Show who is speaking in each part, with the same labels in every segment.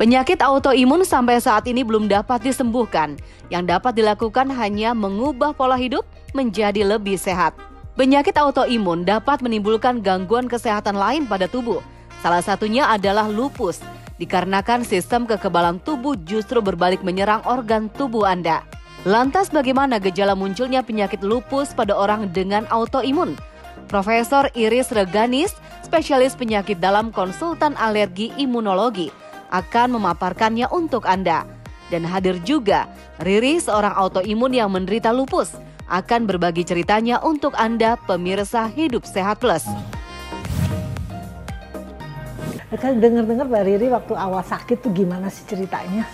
Speaker 1: Penyakit autoimun sampai saat ini belum dapat disembuhkan. Yang dapat dilakukan hanya mengubah pola hidup menjadi lebih sehat. Penyakit autoimun dapat menimbulkan gangguan kesehatan lain pada tubuh. Salah satunya adalah lupus, dikarenakan sistem kekebalan tubuh justru berbalik menyerang organ tubuh Anda. Lantas bagaimana gejala munculnya penyakit lupus pada orang dengan autoimun? Profesor Iris Reganis, spesialis penyakit dalam konsultan alergi imunologi, akan memaparkannya untuk Anda. Dan hadir juga Riri, seorang autoimun yang menderita lupus, akan berbagi ceritanya untuk Anda pemirsa Hidup Sehat Plus.
Speaker 2: Kan dengar-dengar Mbak Riri waktu awal sakit tuh gimana sih ceritanya?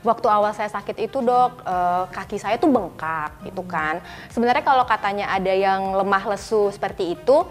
Speaker 3: Waktu awal saya sakit itu dok, kaki saya tuh bengkak gitu kan. Sebenarnya kalau katanya ada yang lemah lesu seperti itu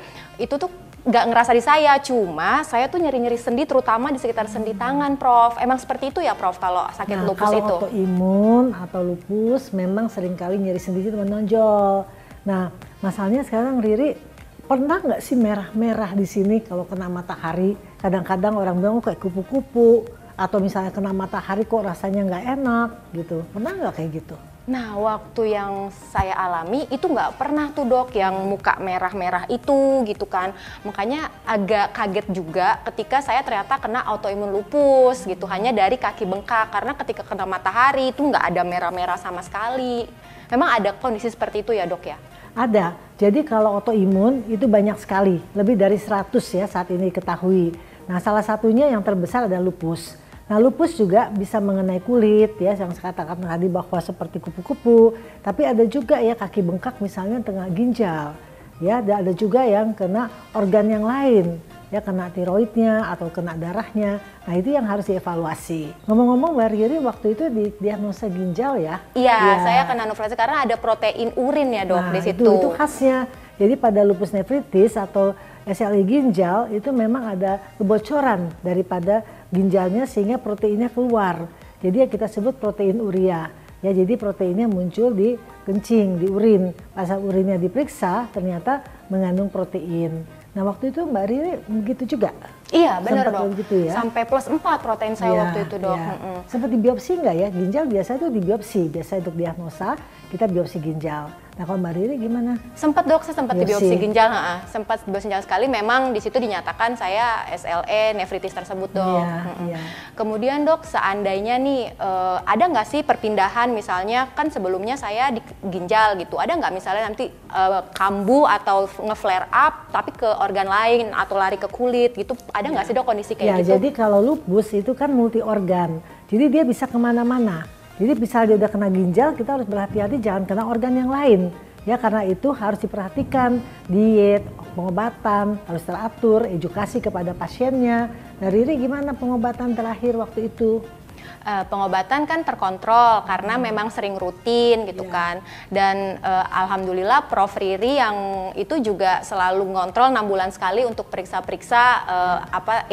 Speaker 3: tuh nggak ngerasa di saya, cuma saya tuh nyeri-nyeri sendi terutama di sekitar sendi tangan, Prof. Emang seperti itu ya, Prof, kalau sakit lupus itu?
Speaker 2: Kalau autoimun atau lupus memang seringkali nyeri sendi itu menonjol. Nah, masalahnya sekarang Riri pernah nggak sih merah-merah di sini kalau kena matahari? Kadang-kadang orang bilang kayak kupu-kupu, atau misalnya kena matahari kok rasanya nggak enak gitu. Pernah nggak kayak gitu?
Speaker 3: Nah, waktu yang saya alami itu nggak pernah tuh dok yang muka merah-merah itu gitu kan. Makanya agak kaget juga ketika saya ternyata kena autoimun lupus gitu, hanya dari kaki bengkak. Karena ketika kena matahari itu nggak ada merah-merah sama sekali. Memang ada kondisi seperti itu ya dok ya?
Speaker 2: Ada. Jadi kalau autoimun itu banyak sekali, lebih dari 100 ya saat ini diketahui. Nah, salah satunya yang terbesar adalah lupus. Nah, lupus juga bisa mengenai kulit ya, yang saya katakan tadi bahwa seperti kupu-kupu, tapi ada juga ya kaki bengkak misalnya tengah ginjal. Ya, ada juga yang kena organ yang lain, ya kena tiroidnya atau kena darahnya. Nah, itu yang harus dievaluasi. Ngomong-ngomong Mbak Riri waktu itu diagnosa ginjal ya?
Speaker 3: Iya, saya kena nefritis karena ada protein urin ya dok di situ.
Speaker 2: Itu khasnya. Jadi pada lupus nefritis atau SLE ginjal itu memang ada kebocoran daripada ginjalnya sehingga proteinnya keluar. Jadi kita sebut protein urea. Ya, jadi proteinnya muncul di kencing, di urin. Pas urinnya diperiksa ternyata mengandung protein. Nah, waktu itu Mbak Riri begitu juga?
Speaker 3: Iya, benar dok.
Speaker 2: Gitu ya?
Speaker 3: Sampai +4 protein saya waktu itu dok.
Speaker 2: Ya. Sempat dibiopsi nggak ya? Ginjal biasa itu dibiopsi. Biasa untuk diagnosa kita biopsi ginjal. Nah, kalau Mbak Riri gimana?
Speaker 3: Sempat dok, saya sempat dibiopsi ginjal. Sempat biopsi ginjal sekali. Memang di situ dinyatakan saya SLE nefritis tersebut dok. Kemudian dok, seandainya nih ada nggak sih perpindahan, misalnya kan sebelumnya saya di ginjal gitu. Ada nggak misalnya nanti kambuh atau nge-flare up tapi ke organ lain atau lari ke kulit gitu? Ada nggak sih dok kondisi kayak gitu?
Speaker 2: Jadi kalau lupus itu kan multi organ. Jadi dia bisa kemana-mana. Jadi misalnya dia udah kena ginjal, kita harus berhati-hati jangan kena organ yang lain. Ya, karena itu harus diperhatikan diet, pengobatan harus teratur, edukasi kepada pasiennya. Nah, Riri gimana pengobatan terakhir waktu itu?
Speaker 3: Pengobatan kan terkontrol karena memang sering rutin gitu kan. Dan alhamdulillah Prof Riri yang itu juga selalu ngontrol 6 bulan sekali untuk periksa-periksa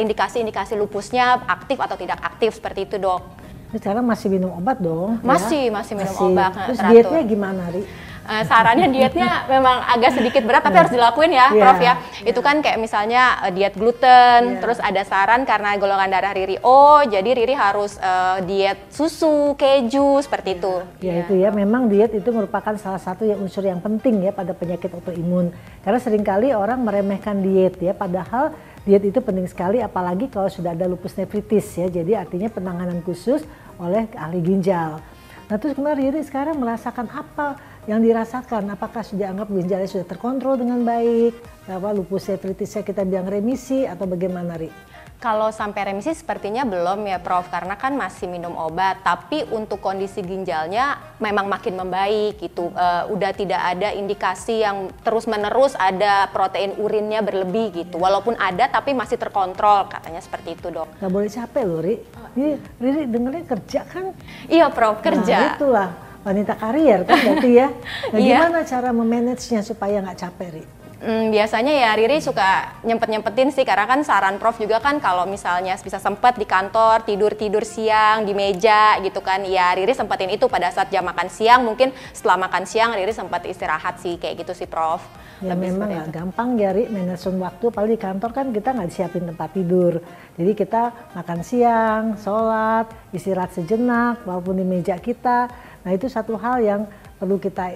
Speaker 3: indikasi-indikasi lupusnya aktif atau tidak aktif seperti itu dok.
Speaker 2: Sekarang masih minum obat dong?
Speaker 3: Masih minum obat.
Speaker 2: Terus dietnya gimana Ri?
Speaker 3: Sarannya dietnya memang agak sedikit berat tapi harus dilakuin ya Prof ya. Itu kan kayak misalnya diet gluten, terus ada saran karena golongan darah Riri O, jadi Riri harus diet susu, keju, seperti itu.
Speaker 2: Itu ya, memang diet itu merupakan salah satu unsur yang penting ya pada penyakit autoimun. Karena seringkali orang meremehkan diet ya, padahal diet itu penting sekali apalagi kalau sudah ada lupus nefritis ya. Jadi artinya penanganan khusus oleh ahli ginjal. Nah, terus kemarin Riri sekarang merasakan apa yang dirasakan? Apakah sudah anggap ginjalnya sudah terkontrol dengan baik? Lupus nefritisnya kita bilang remisi atau bagaimana Ri?
Speaker 3: Kalau sampai remisi sepertinya belum ya Prof, karena kan masih minum obat. Tapi untuk kondisi ginjalnya memang makin membaik gitu. Udah tidak ada indikasi yang terus-menerus ada protein urinnya berlebih gitu. Walaupun ada tapi masih terkontrol, katanya seperti itu dok.
Speaker 2: Gak boleh capek loh Ri. Ini Riri dengernya kerja kan?
Speaker 3: Iya Prof, kerja.
Speaker 2: Nah, itulah wanita karier kan berarti ya. Nah, gimana cara memanagenya supaya nggak capek Ri?
Speaker 3: Biasanya ya Riri suka nyempet-nyempetin sih, karena kan saran Prof juga kan kalau misalnya bisa sempet di kantor tidur siang di meja gitu kan, ya Riri sempetin itu pada saat jam makan siang, mungkin setelah makan siang Riri sempat istirahat sih, kayak gitu sih Prof.
Speaker 2: Ya memang nggak gampang ya Ri, manajemen waktu, apalagi di kantor kan kita nggak disiapin tempat tidur. Jadi kita makan siang, sholat, istirahat sejenak, walaupun di meja kita. Nah itu satu hal yang perlu kita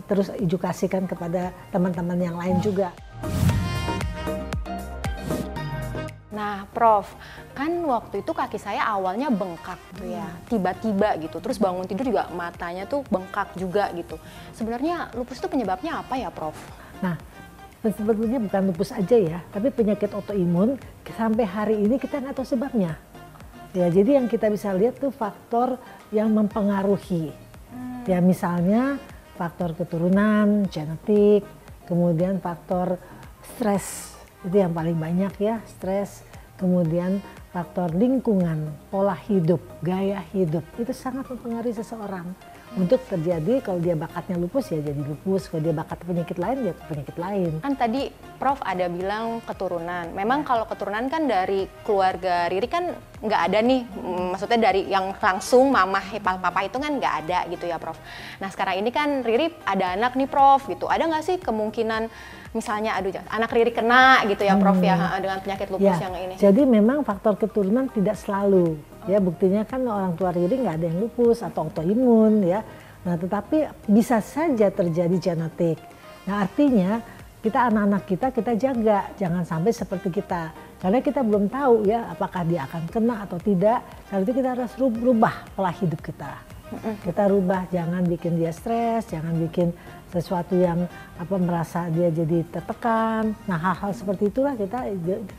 Speaker 2: terus edukasikan kepada teman-teman yang lain juga.
Speaker 3: Nah Prof, kan waktu itu kaki saya awalnya bengkak tuh ya, tiba-tiba gitu. Terus bangun tidur juga matanya tuh bengkak juga gitu. Sebenarnya lupus itu penyebabnya apa ya Prof?
Speaker 2: Nah, sebetulnya bukan lupus aja ya, tapi penyakit autoimun sampai hari ini kita nggak tahu sebabnya. Ya, jadi yang kita bisa lihat tuh faktor yang mempengaruhi. Ya misalnya faktor keturunan, genetik, kemudian faktor stres, itu yang paling banyak ya, stres, kemudian faktor lingkungan, pola hidup, gaya hidup, itu sangat mempengaruhi seseorang. Untuk terjadi kalau dia bakatnya lupus ya jadi lupus, kalau dia bakat penyakit lain ya penyakit lain.
Speaker 3: Kan tadi Prof ada bilang keturunan, memang kalau keturunan kan dari keluarga Riri kan nggak ada nih, maksudnya dari yang langsung mama, papa itu kan nggak ada gitu ya Prof. Nah sekarang ini kan Riri ada anak nih Prof gitu, ada nggak sih kemungkinan misalnya anak Riri kena gitu ya Prof ya dengan penyakit lupus yang ini?
Speaker 2: Jadi memang faktor keturunan tidak selalu. Ya buktinya kan orang tua Riri nggak ada yang lupus atau autoimun ya. Nah tetapi bisa saja terjadi genetik. Nah artinya kita anak-anak kita jaga jangan sampai seperti kita. Karena kita belum tahu ya apakah dia akan kena atau tidak. Karena itu kita harus rubah pola hidup kita. Kita rubah, jangan bikin dia stres, jangan bikin sesuatu yang merasa dia jadi tertekan. Nah hal-hal seperti itulah kita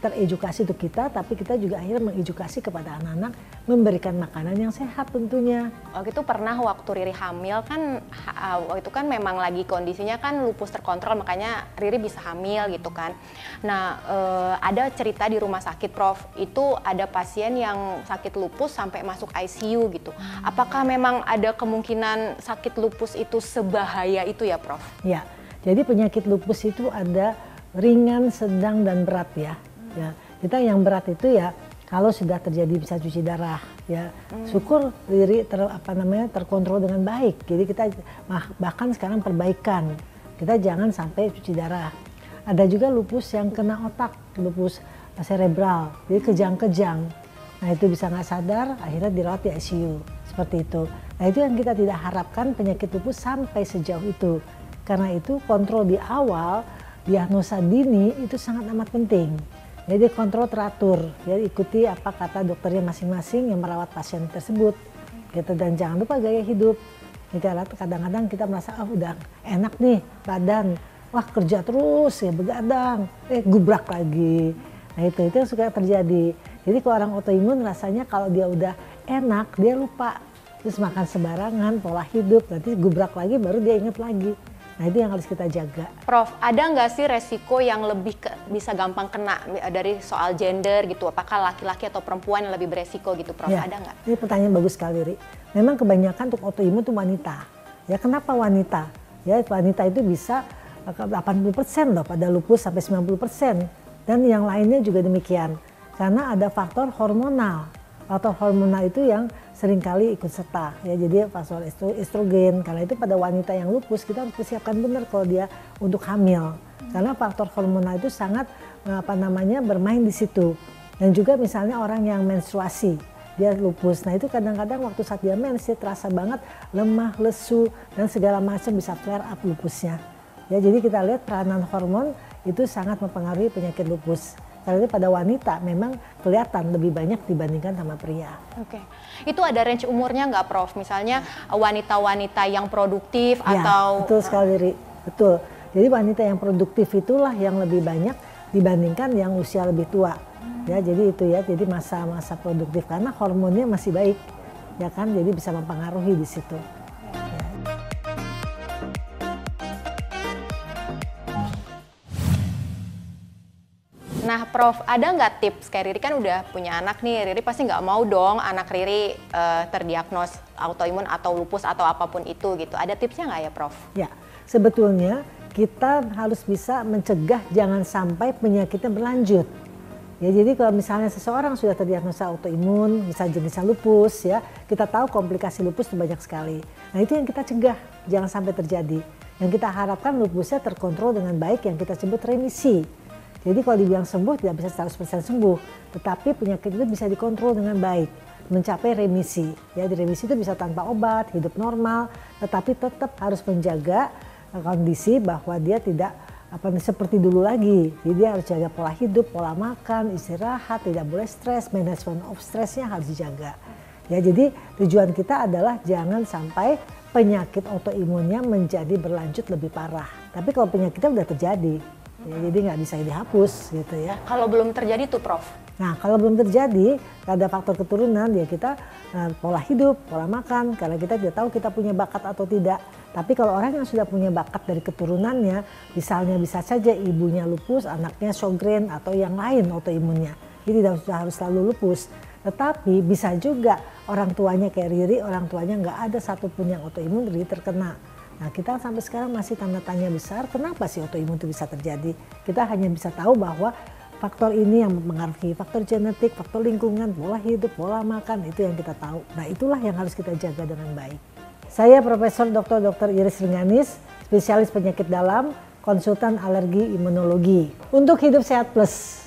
Speaker 2: teredukasi untuk kita, tapi kita juga akhirnya mengedukasi kepada anak-anak memberikan makanan yang sehat tentunya.
Speaker 3: Waktu itu pernah waktu Riri hamil kan, waktu itu kan memang lagi kondisinya kan lupus terkontrol, makanya Riri bisa hamil gitu kan. Nah ada cerita di rumah sakit Prof, itu ada pasien yang sakit lupus sampai masuk ICU gitu. Apakah memang ada kemungkinan sakit lupus itu sebahaya itu ya Prof?
Speaker 2: Ya, jadi penyakit lupus itu ada ringan, sedang, dan berat ya. Ya, kita yang berat itu ya kalau sudah terjadi bisa cuci darah ya. Syukur Riri terkontrol dengan baik. Jadi kita bahkan sekarang perbaikan. Kita jangan sampai cuci darah. Ada juga lupus yang kena otak, lupus cerebral, jadi kejang-kejang. Nah itu bisa nggak sadar, akhirnya dirawat di ICU seperti itu. Nah itu yang kita tidak harapkan, penyakit lupus sampai sejauh itu. Karena itu kontrol di awal, diagnosa dini itu sangat amat penting. Jadi kontrol teratur, ya ikuti apa kata dokternya masing-masing yang merawat pasien tersebut. Gitu. Dan jangan lupa gaya hidup. Kadang-kadang kita merasa udah enak nih badan, wah kerja terus ya begadang, gubrak lagi. Nah itu yang suka terjadi. Jadi kalau orang autoimun rasanya kalau dia udah enak dia lupa, terus makan sembarangan, pola hidup, nanti gubrak lagi baru dia ingat lagi. Nah itu yang harus kita jaga.
Speaker 3: Prof, ada nggak sih resiko yang lebih bisa gampang kena dari soal gender gitu? Apakah laki-laki atau perempuan yang lebih beresiko gitu Prof?
Speaker 2: Ya,
Speaker 3: ada nggak?
Speaker 2: Ini pertanyaan bagus sekali Ri. Memang kebanyakan untuk autoimun itu wanita. Ya kenapa wanita? Ya wanita itu bisa 80% loh pada lupus sampai 90%. Dan yang lainnya juga demikian. Karena ada faktor hormonal. Faktor hormonal itu yang seringkali ikut serta ya, jadi faktor estrogen. Karena itu pada wanita yang lupus kita harus persiapkan benar kalau dia untuk hamil, karena faktor hormonal itu sangat bermain di situ. Dan juga misalnya orang yang menstruasi dia lupus, nah itu kadang-kadang waktu saat dia mens dia terasa banget lemah, lesu dan segala macam, bisa flare up lupusnya ya. Jadi kita lihat peranan hormon itu sangat mempengaruhi penyakit lupus. Karena pada wanita memang kelihatan lebih banyak dibandingkan sama pria.
Speaker 3: Oke, itu ada range umurnya nggak Prof? Misalnya wanita-wanita yang produktif
Speaker 2: ya,
Speaker 3: atau...
Speaker 2: Betul sekali, Ri. Betul. Jadi wanita yang produktif itulah yang lebih banyak dibandingkan yang usia lebih tua. Ya, jadi itu ya, jadi masa-masa produktif karena hormonnya masih baik, ya kan? Jadi bisa mempengaruhi di situ.
Speaker 3: Nah Prof, ada nggak tips, kayak Riri kan udah punya anak nih, Riri pasti nggak mau dong anak Riri terdiagnos autoimun atau lupus atau apapun itu gitu. Ada tipsnya nggak ya Prof?
Speaker 2: Ya, sebetulnya kita harus bisa mencegah jangan sampai penyakitnya berlanjut. Ya, jadi kalau misalnya seseorang sudah terdiagnosa autoimun, misalnya jenisnya lupus ya, kita tahu komplikasi lupus itu banyak sekali. Nah itu yang kita cegah, jangan sampai terjadi. Yang kita harapkan lupusnya terkontrol dengan baik, yang kita sebut remisi. Jadi kalau dibilang sembuh tidak bisa 100% sembuh, tetapi penyakit itu bisa dikontrol dengan baik, mencapai remisi. Ya, di remisi itu bisa tanpa obat, hidup normal, tetapi tetap harus menjaga kondisi bahwa dia tidak seperti dulu lagi. Jadi dia harus jaga pola hidup, pola makan, istirahat, tidak boleh stres, manajemen of stressnya harus dijaga. Ya, jadi tujuan kita adalah jangan sampai penyakit autoimunnya menjadi berlanjut lebih parah. Tapi kalau penyakitnya udah terjadi, ya, jadi nggak bisa dihapus gitu ya.
Speaker 3: Kalau belum terjadi tuh Prof?
Speaker 2: Nah kalau belum terjadi, ada faktor keturunan, ya kita pola hidup, pola makan, karena kita tidak tahu kita punya bakat atau tidak. Tapi kalau orang yang sudah punya bakat dari keturunannya, misalnya bisa saja ibunya lupus, anaknya Sjogren atau yang lain autoimunnya. Jadi tidak harus selalu lupus. Tetapi bisa juga orang tuanya kayak Riri, orang tuanya nggak ada satupun yang autoimun, Riri terkena. Nah kita sampai sekarang masih tanda tanya besar, kenapa sih autoimun itu bisa terjadi? Kita hanya bisa tahu bahwa faktor ini yang mempengaruhi, faktor genetik, faktor lingkungan, pola hidup, pola makan, itu yang kita tahu. Nah itulah yang harus kita jaga dengan baik. Saya Profesor Dr. Iris Rengganis, spesialis penyakit dalam, konsultan alergi imunologi. Untuk Hidup Sehat Plus.